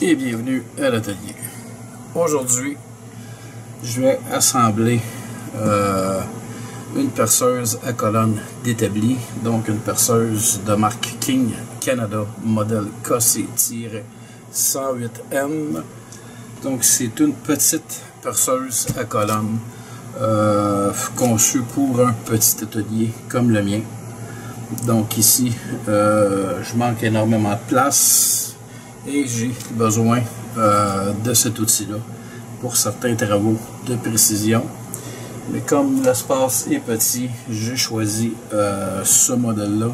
et bienvenue à l'atelier. Aujourd'hui, je vais assembler une perceuse à colonne d'établi, donc une perceuse de marque King Canada, modèle KC-108M. Donc c'est une petite perceuse à colonne conçue pour un petit atelier comme le mien. Donc ici, je manque énormément de place et j'ai besoin de cet outil-là pour certains travaux de précision. Mais comme l'espace est petit, j'ai choisi ce modèle-là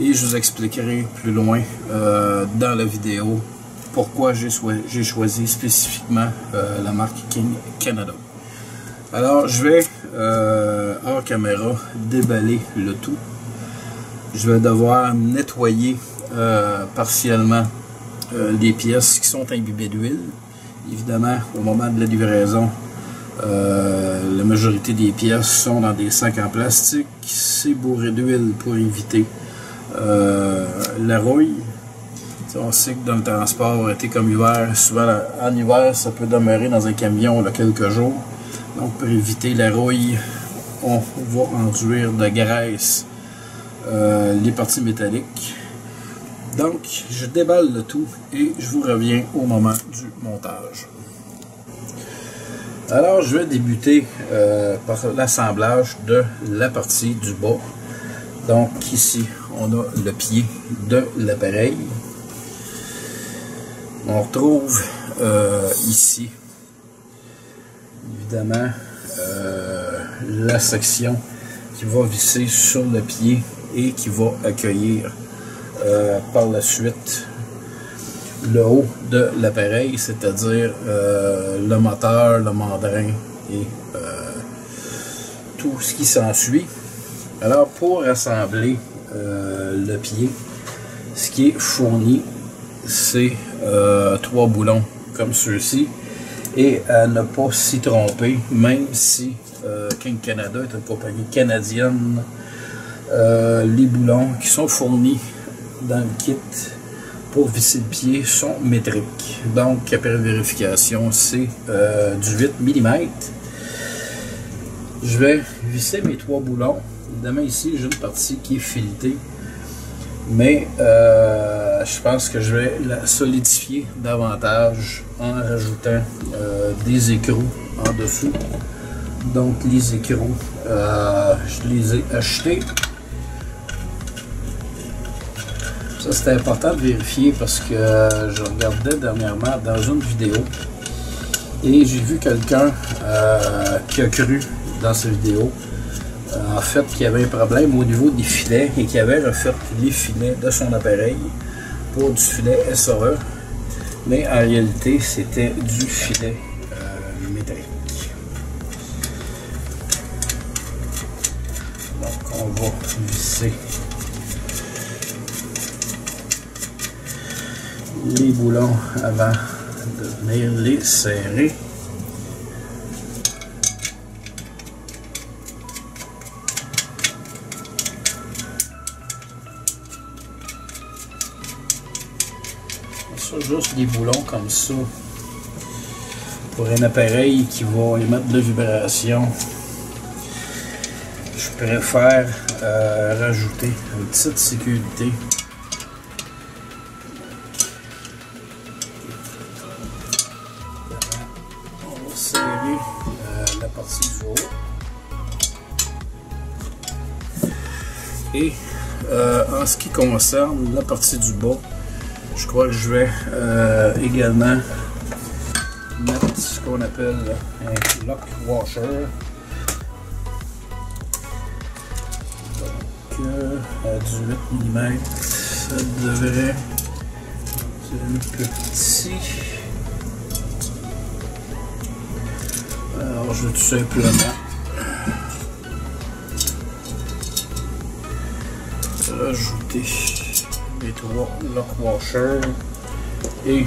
et je vous expliquerai plus loin dans la vidéo pourquoi j'ai choisi spécifiquement la marque King Canada. Alors, je vais, hors caméra, déballer le tout. Je vais devoir nettoyer partiellement les pièces qui sont imbibées d'huile. Évidemment, au moment de la livraison, la majorité des pièces sont dans des sacs en plastique. C'est bourré d'huile pour éviter la rouille. On sait que dans le transport, été comme hiver, souvent en hiver, ça peut demeurer dans un camion là, quelques jours. Donc pour éviter la rouille, on va enduire de graisse les parties métalliques. Donc je déballe le tout et je vous reviens au moment du montage. Alors je vais débuter par l'assemblage de la partie du bas. Donc ici on a le pied de l'appareil. On retrouve ici évidemment la section qui va visser sur le pied et qui va accueillir par la suite le haut de l'appareil, c'est-à-dire le moteur, le mandrin et tout ce qui s'ensuit. Alors pour assembler le pied, ce qui est fourni, c'est 3 boulons comme ceux-ci, et à ne pas s'y tromper, même si King Canada est une compagnie canadienne, les boulons qui sont fournis dans le kit pour visser le pied sont métriques. Donc après vérification, c'est du 8 mm. Je vais visser mes 3 boulons. Évidemment ici j'ai une partie qui est filetée, mais je pense que je vais la solidifier davantage en rajoutant des écrous en dessous. Donc les écrous, je les ai achetés. Ça c'est important de vérifier parce que je regardais dernièrement dans une vidéo et j'ai vu quelqu'un qui a cru dans cette vidéo en fait qu'il y avait un problème au niveau des filets et qu'il avait refait les filets de son appareil pour du filet SAE, mais en réalité c'était du filet métallique. Donc on va visser les boulons avant de venir les serrer. Juste des boulons comme ça pour un appareil qui va émettre de la vibration, je préfère rajouter une petite sécurité. On va serrer la partie du haut et en ce qui concerne la partie du bas, je crois que je vais également mettre ce qu'on appelle un lock washer. Donc à 18 mm, ça devrait être un petit. Alors je vais tout simplement rajouter les 3 lock washers et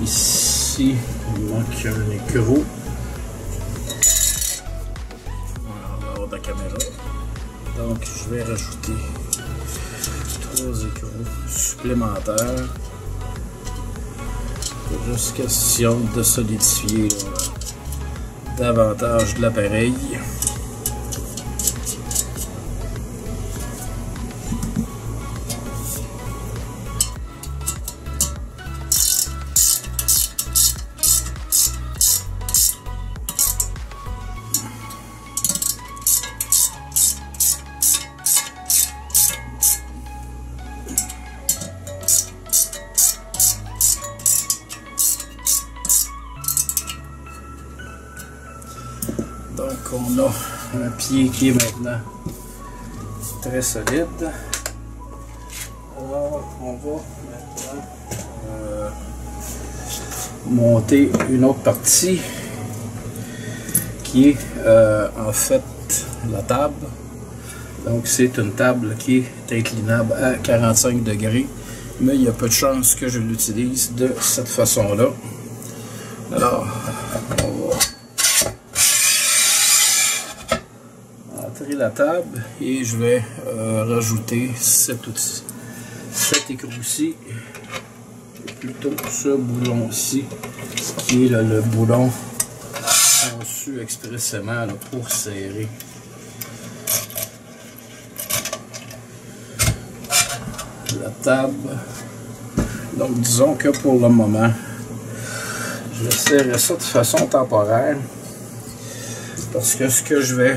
ici il manque un écrou. Voilà, on va avoir de la caméra. Donc je vais rajouter 3 écrous supplémentaires. C'est juste question de solidifier davantage de l'appareil. Donc on a un pied qui est maintenant très solide. Alors on va maintenant monter une autre partie qui est en fait la table. Donc c'est une table qui est inclinable à 45 degrés, mais il y a peu de chances que je l'utilise de cette façon-là. Alors on va la table et je vais rajouter cet outil, cet écrou-ci, plutôt ce boulon-ci, qui est le boulon conçu expressément pour serrer la table. Donc disons que pour le moment, je vais serrer ça de façon temporaire, parce que ce que je vais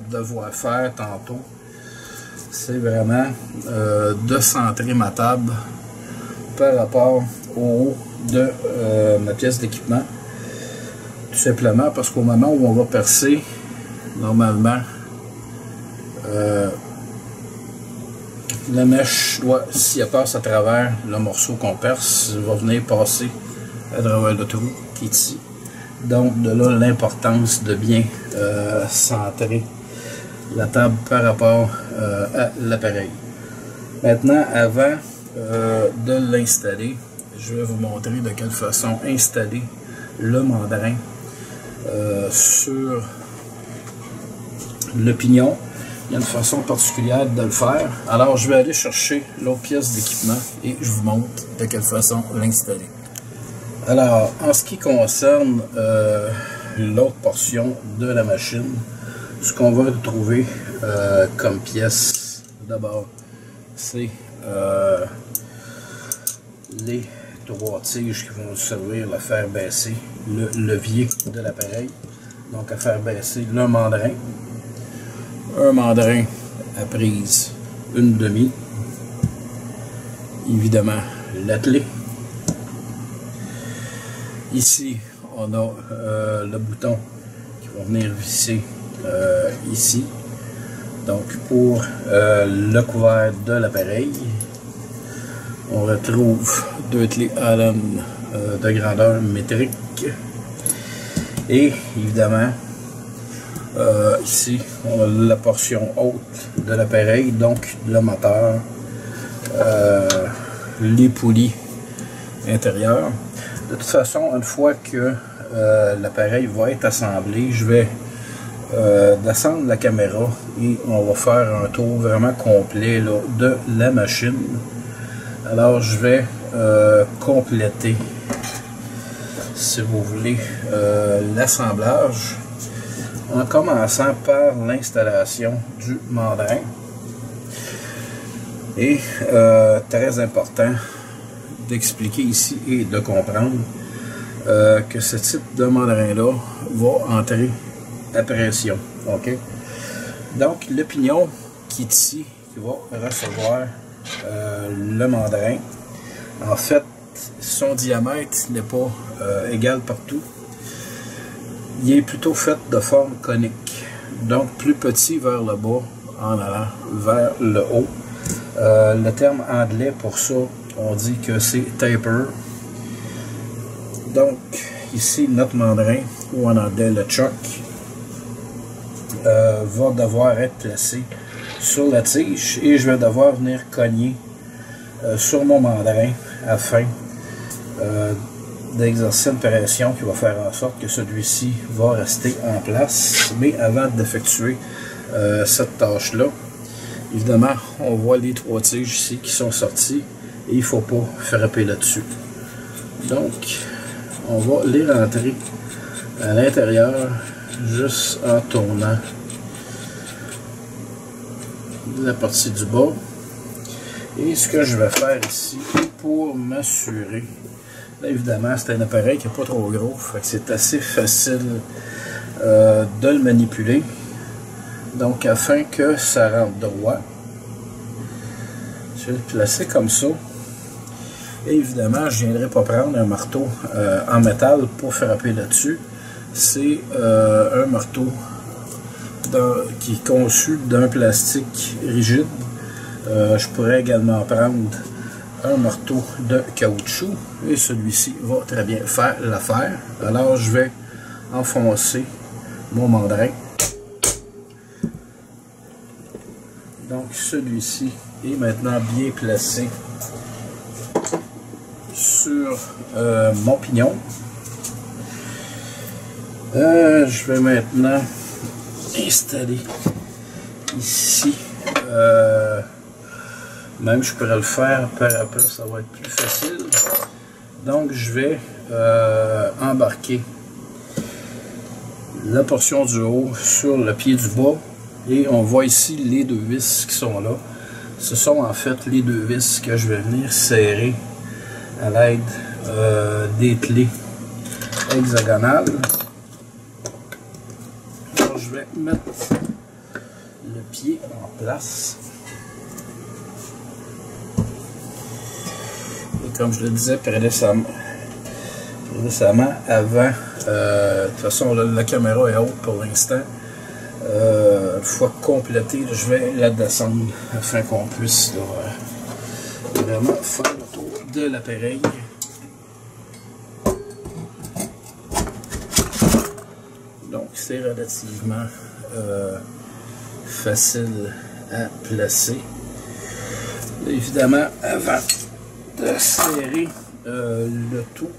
devoir faire tantôt, c'est vraiment de centrer ma table par rapport au haut de ma pièce d'équipement, tout simplement parce qu'au moment où on va percer, normalement la mèche doit, si elle passe à travers le morceau qu'on perce, va venir passer à travers le trou qui est ici. Donc de là l'importance de bien centrer la table par rapport à l'appareil. Maintenant, avant de l'installer, je vais vous montrer de quelle façon installer le mandrin sur le pignon. Il y a une façon particulière de le faire. Alors, je vais aller chercher l'autre pièce d'équipement et je vous montre de quelle façon l'installer. Alors, en ce qui concerne l'autre portion de la machine, ce qu'on va retrouver comme pièce, d'abord, c'est les trois tiges qui vont servir à faire baisser le levier de l'appareil. Donc, à faire baisser le mandrin. Un mandrin à prise 1/2. Évidemment, l'attelé. Ici, on a le bouton qui va venir visser ici. Donc, pour le couvert de l'appareil, on retrouve deux clés Allen de grandeur métrique. Et évidemment, ici, on a la portion haute de l'appareil, donc le moteur, les poulies intérieures. De toute façon, une fois que l'appareil va être assemblé, je vais descendre la caméra et on va faire un tour vraiment complet là, de la machine. Alors, je vais compléter, si vous voulez, l'assemblage, en commençant par l'installation du mandrin. Et très important d'expliquer ici et de comprendre que ce type de mandrin-là va entrer à pression. Okay? Donc, le pignon qui est ici, qui va recevoir le mandrin, en fait, son diamètre n'est pas égal partout. Il est plutôt fait de forme conique, donc plus petit vers le bas en allant vers le haut. Le terme anglais pour ça, on dit que c'est taper. Donc ici notre mandrin, ou en anglais le chuck, va devoir être placé sur la tige et je vais devoir venir cogner sur mon mandrin afin d'exercer une pression qui va faire en sorte que celui-ci va rester en place. Mais avant d'effectuer cette tâche-là, évidemment, on voit les trois tiges ici qui sont sorties et il ne faut pas frapper là-dessus. Donc, on va les rentrer à l'intérieur juste en tournant la partie du bas. Et ce que je vais faire ici pour m'assurer, là évidemment c'est un appareil qui n'est pas trop gros, fait que c'est assez facile de le manipuler. Donc afin que ça rentre droit, je vais le placer comme ça. Et évidemment je ne viendrai pas prendre un marteau en métal pour frapper là-dessus. C'est un marteau qui est conçu d'un plastique rigide. Je pourrais également prendre un marteau de caoutchouc et celui-ci va très bien faire l'affaire. Alors je vais enfoncer mon mandrin. Donc celui-ci est maintenant bien placé sur mon pignon. Je vais maintenant installer ici. Même je pourrais le faire par après, ça va être plus facile. Donc je vais embarquer la portion du haut sur le pied du bas. Et on voit ici les deux vis qui sont là. Ce sont en fait les deux vis que je vais venir serrer à l'aide des clés hexagonales. Alors je vais mettre le pied en place. Et comme je le disais précédemment avant, de toute façon la caméra est haute pour l'instant. Une fois complétée, je vais la descendre afin qu'on puisse vraiment faire le tour de l'appareil. Donc c'est relativement facile à placer. Évidemment, avant de serrer le tout,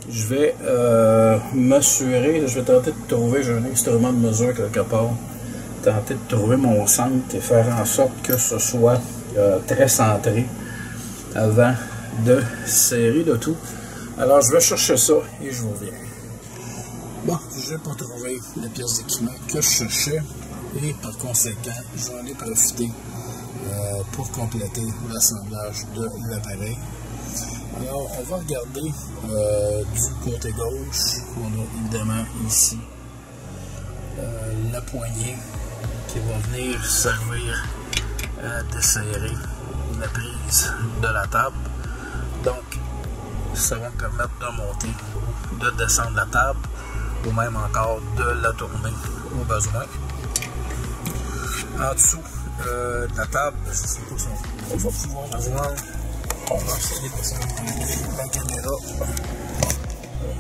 je vais m'assurer, je vais tenter de trouver, j'ai un instrument de mesure quelque part, tenter de trouver mon centre et faire en sorte que ce soit très centré avant de serrer le tout. Alors je vais chercher ça et je vous reviens. Bon, je n'ai pas trouvé la pièce d'équipement que je cherchais et par conséquent, j'en ai profité pour compléter l'assemblage de l'appareil. Alors, on va regarder du côté gauche. On a évidemment ici la poignée qui va venir servir à desserrer la prise de la table. Donc, ça va me permettre de monter ou de descendre la table ou même encore de la tourner au besoin. En dessous de la table, je sais pas si on va pouvoir avoir. On va essayer de descendre la caméra.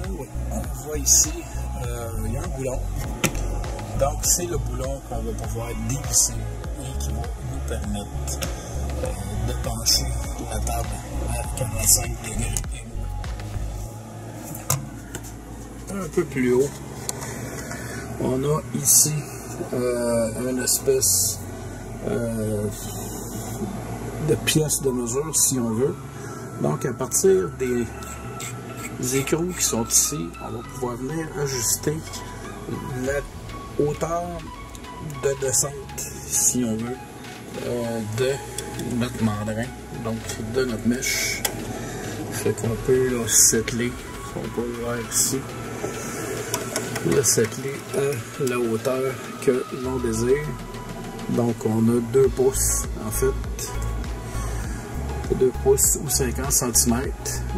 Oui, on voit ici, il y a un boulon. Donc, c'est le boulon qu'on va pouvoir dévisser et qui va nous permettre de pencher la table à 45 degrés et moins. Un peu plus haut, on a ici une espèce de pièces de mesure, si on veut. Donc, à partir des écrous qui sont ici, on va pouvoir venir ajuster la hauteur de descente, si on veut, de notre mandrin, donc de notre mèche. Fait qu'on peut le setteler, on peut le voir ici, le setteler à la hauteur que l'on désire. Donc on a 2 pouces en fait, 2 pouces ou 50 cm.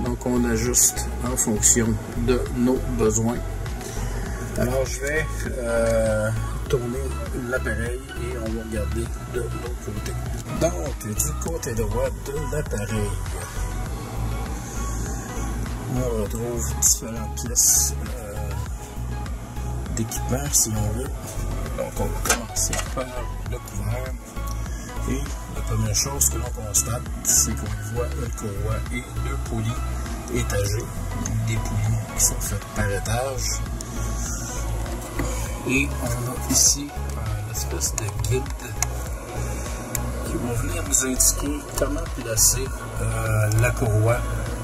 Donc on ajuste en fonction de nos besoins. Alors je vais tourner l'appareil et on va regarder de l'autre côté. Donc du côté droit de l'appareil, on retrouve différentes pièces d'équipement si on veut. Donc on va commencer par le couvert. Et la première chose que l'on constate, c'est qu'on voit une courroie et 2 poulies étagées. Des poulies qui sont faites par étage. Et on a ici l'espèce de guide qui va venir nous indiquer comment placer la courroie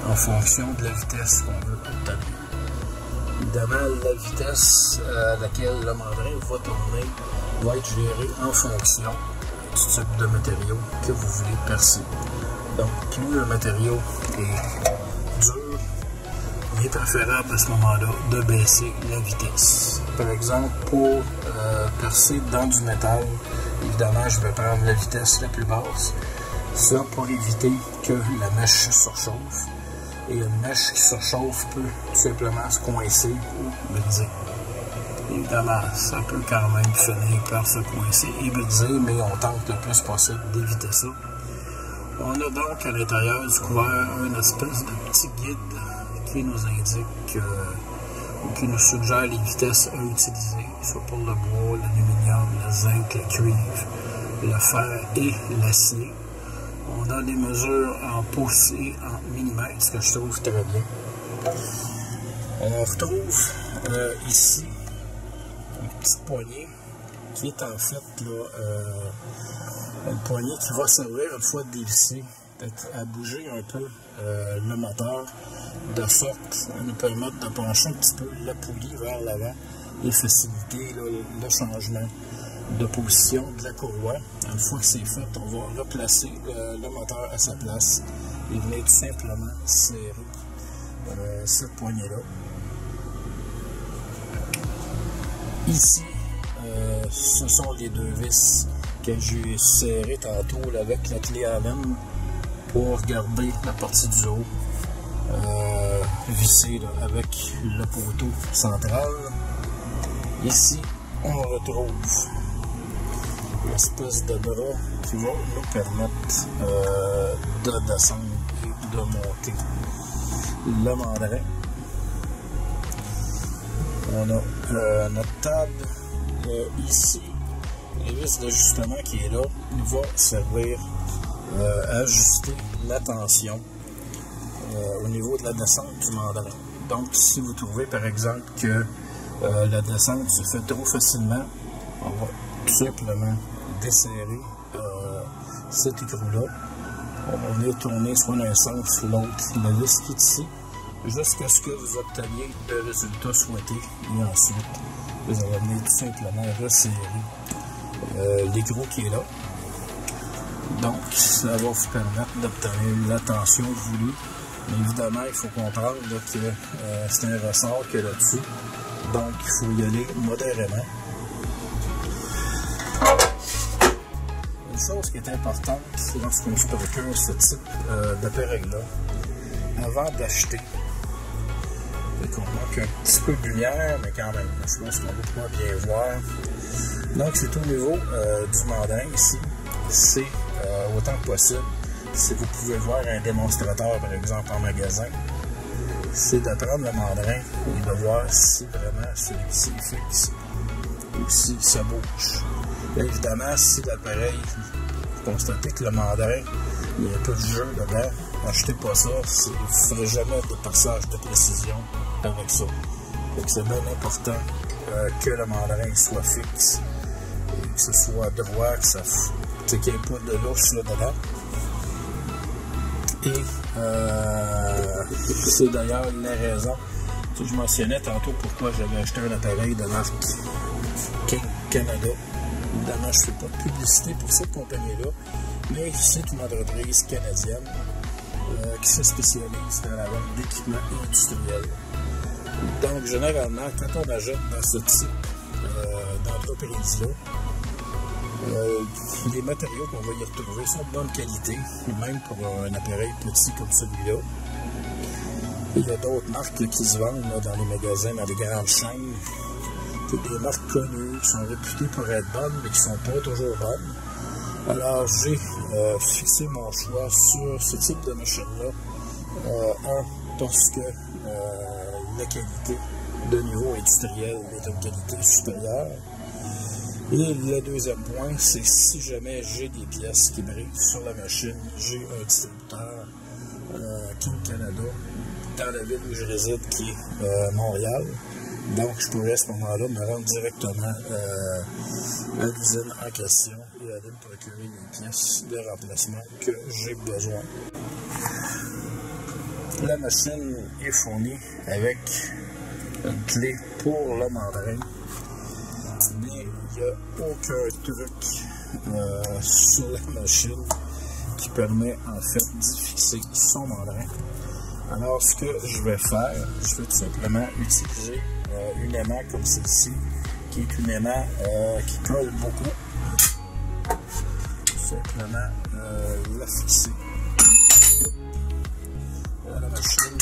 en fonction de la vitesse qu'on veut obtenir. Évidemment, la vitesse à laquelle le mandrin va tourner va être gérée en fonction du type de matériau que vous voulez percer. Donc, plus le matériau est dur, il est préférable à ce moment-là de baisser la vitesse. Par exemple, pour percer dans du métal, évidemment, je vais prendre la vitesse la plus basse. Ça pour éviter que la mèche surchauffe. Et une mèche qui surchauffe peut tout simplement se coincer ou briser. Évidemment, ça peut quand même finir par se coincer et briser, mais on tente le plus possible d'éviter ça. On a donc à l'intérieur du couvert une espèce de petit guide qui nous indique ou qui nous suggère les vitesses à utiliser, soit pour le bois, l'aluminium, le zinc, le cuivre, le fer et l'acier. On a des mesures en pouces et en millimètres, ce que je trouve très bien. On retrouve ici une petite poignée qui est en fait là, une poignée qui va servir une fois dévissée, peut-être à bouger un peu le moteur de sorte à nous permettre de pencher un petit peu la poulie vers l'avant et faciliter là, le changement de position de la courroie. Une fois que c'est fait, on va replacer le moteur à sa place et venir tout simplement serrer cette poignée-là. Ici, ce sont les deux vis que j'ai serrées tantôt là, avec la clé Allen pour garder la partie du haut vissée là, avec le poteau central. Ici, on retrouve l'espèce de bras qui va nous permettre de descendre et de monter le mandrin. On a notre table ici, les vis d'ajustement qui est là, il va servir à ajuster la tension au niveau de la descente du mandrin. Donc si vous trouvez par exemple que la descente se fait trop facilement, on va tout simplement desserrer cet écrou-là. On va venir tourner soit dans un sens ou l'autre la vis qui est ici, jusqu'à ce que vous obteniez le résultat souhaité. Et ensuite, vous allez venir tout simplement resserrer l'écrou qui est là. Donc, ça va vous permettre d'obtenir la tension voulue. Mais évidemment, il faut comprendre là, que c'est un ressort qu'il y a là-dessus. Donc, il faut y aller modérément. Une chose qui est importante lorsqu'on se procure ce type d'appareil-là, avant d'acheter, on manque un petit peu de lumière, mais quand même, je pense qu'on va pouvoir bien voir. Donc, c'est au niveau du mandrin ici. C'est autant que possible, si vous pouvez voir un démonstrateur, par exemple, en magasin, c'est de prendre le mandrin et de voir si vraiment celui-ci est fixe ou si ça bouge. Bien évidemment, si l'appareil, vous constatez que le mandrin, il y a un peu de jeu dedans, achetez pas ça, vous ne ferez jamais de passage de précision avec ça. Donc c'est bien important que le mandrin soit fixe, et que ce soit droit, qu'il n'y ait pas de louche là-dedans. Et c'est d'ailleurs la raison que je mentionnais tantôt pourquoi j'avais acheté un appareil de marque King Canada. Évidemment, je ne fais pas de publicité pour cette compagnie-là, mais c'est une entreprise canadienne qui se spécialise dans la vente d'équipements industriels. Donc, généralement, quand on achète dans ce type d'entreprise-là, les matériaux qu'on va y retrouver sont de bonne qualité, même pour un appareil petit comme celui-là. Il y a d'autres marques qui se vendent là, dans les magasins, dans les grandes chaînes. C'est des marques connues qui sont réputées pour être bonnes, mais qui ne sont pas toujours bonnes. Alors, j'ai fixé mon choix sur ce type de machine-là. Parce que la qualité de niveau industriel est d'une qualité supérieure. Et le deuxième point, c'est si jamais j'ai des pièces qui brisent sur la machine, j'ai un distributeur King Canada dans la ville où je réside, qui est Montréal. Donc, je pourrais à ce moment-là me rendre directement à l'usine en question et aller me procurer les pièces de remplacement que j'ai besoin. La machine est fournie avec une clé pour le mandrin, mais il n'y a aucun truc sur la machine qui permet en fait d'y fixer son mandrin. Alors ce que je vais faire, je vais tout simplement utiliser une aimant comme celle-ci, qui est une aimant qui colle beaucoup. Tout simplement la fixer à la machine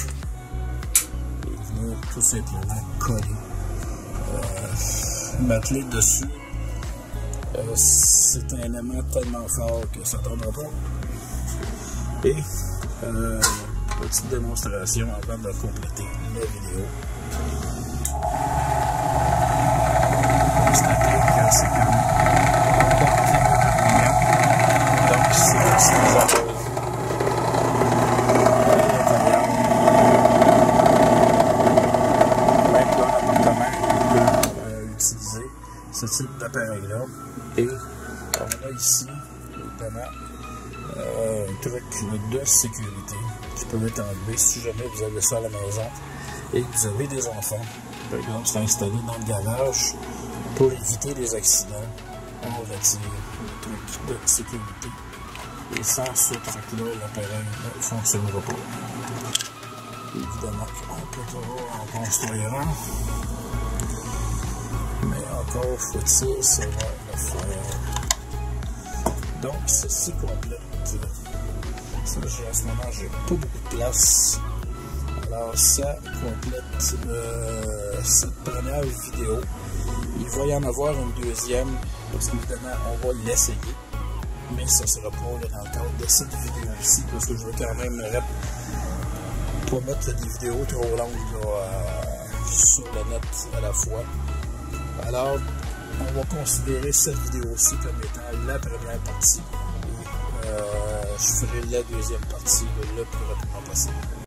et venir tout simplement coller ma clé dessus. C'est un aimant tellement fort que ça ne tombera pas. Et petite démonstration avant de compléter la vidéo. Constatez que c'est comme donc c'est l'utilisateur à l'intérieur. Même dans l'appartement, on peut utiliser ce type d'appareil-là. Et on a ici, évidemment, un truc de sécurité qui peut être enlevé si jamais vous avez ça à la maison et que vous avez des enfants. Par exemple, c'est installé dans le garage pour éviter les accidents. On retire le truc de sécurité et sans ce truc-là, l'appareil ne fonctionnera pas. Évidemment, on peut toujours en construire un, mais encore faut-il savoir le faire. Donc, ceci complète. Ça, en ce moment, j'ai pas beaucoup de place. Alors, ça complète cette première vidéo. Il va y en avoir une deuxième, parce qu'évidemment, on va l'essayer. Mais ça sera pas dans le cadre de cette vidéo-ci, parce que je veux quand même pas mettre des vidéos trop longues là, sur le net à la fois. Alors, on va considérer cette vidéo-ci comme étant la première partie. Et je ferai la deuxième partie le plus rapidement possible.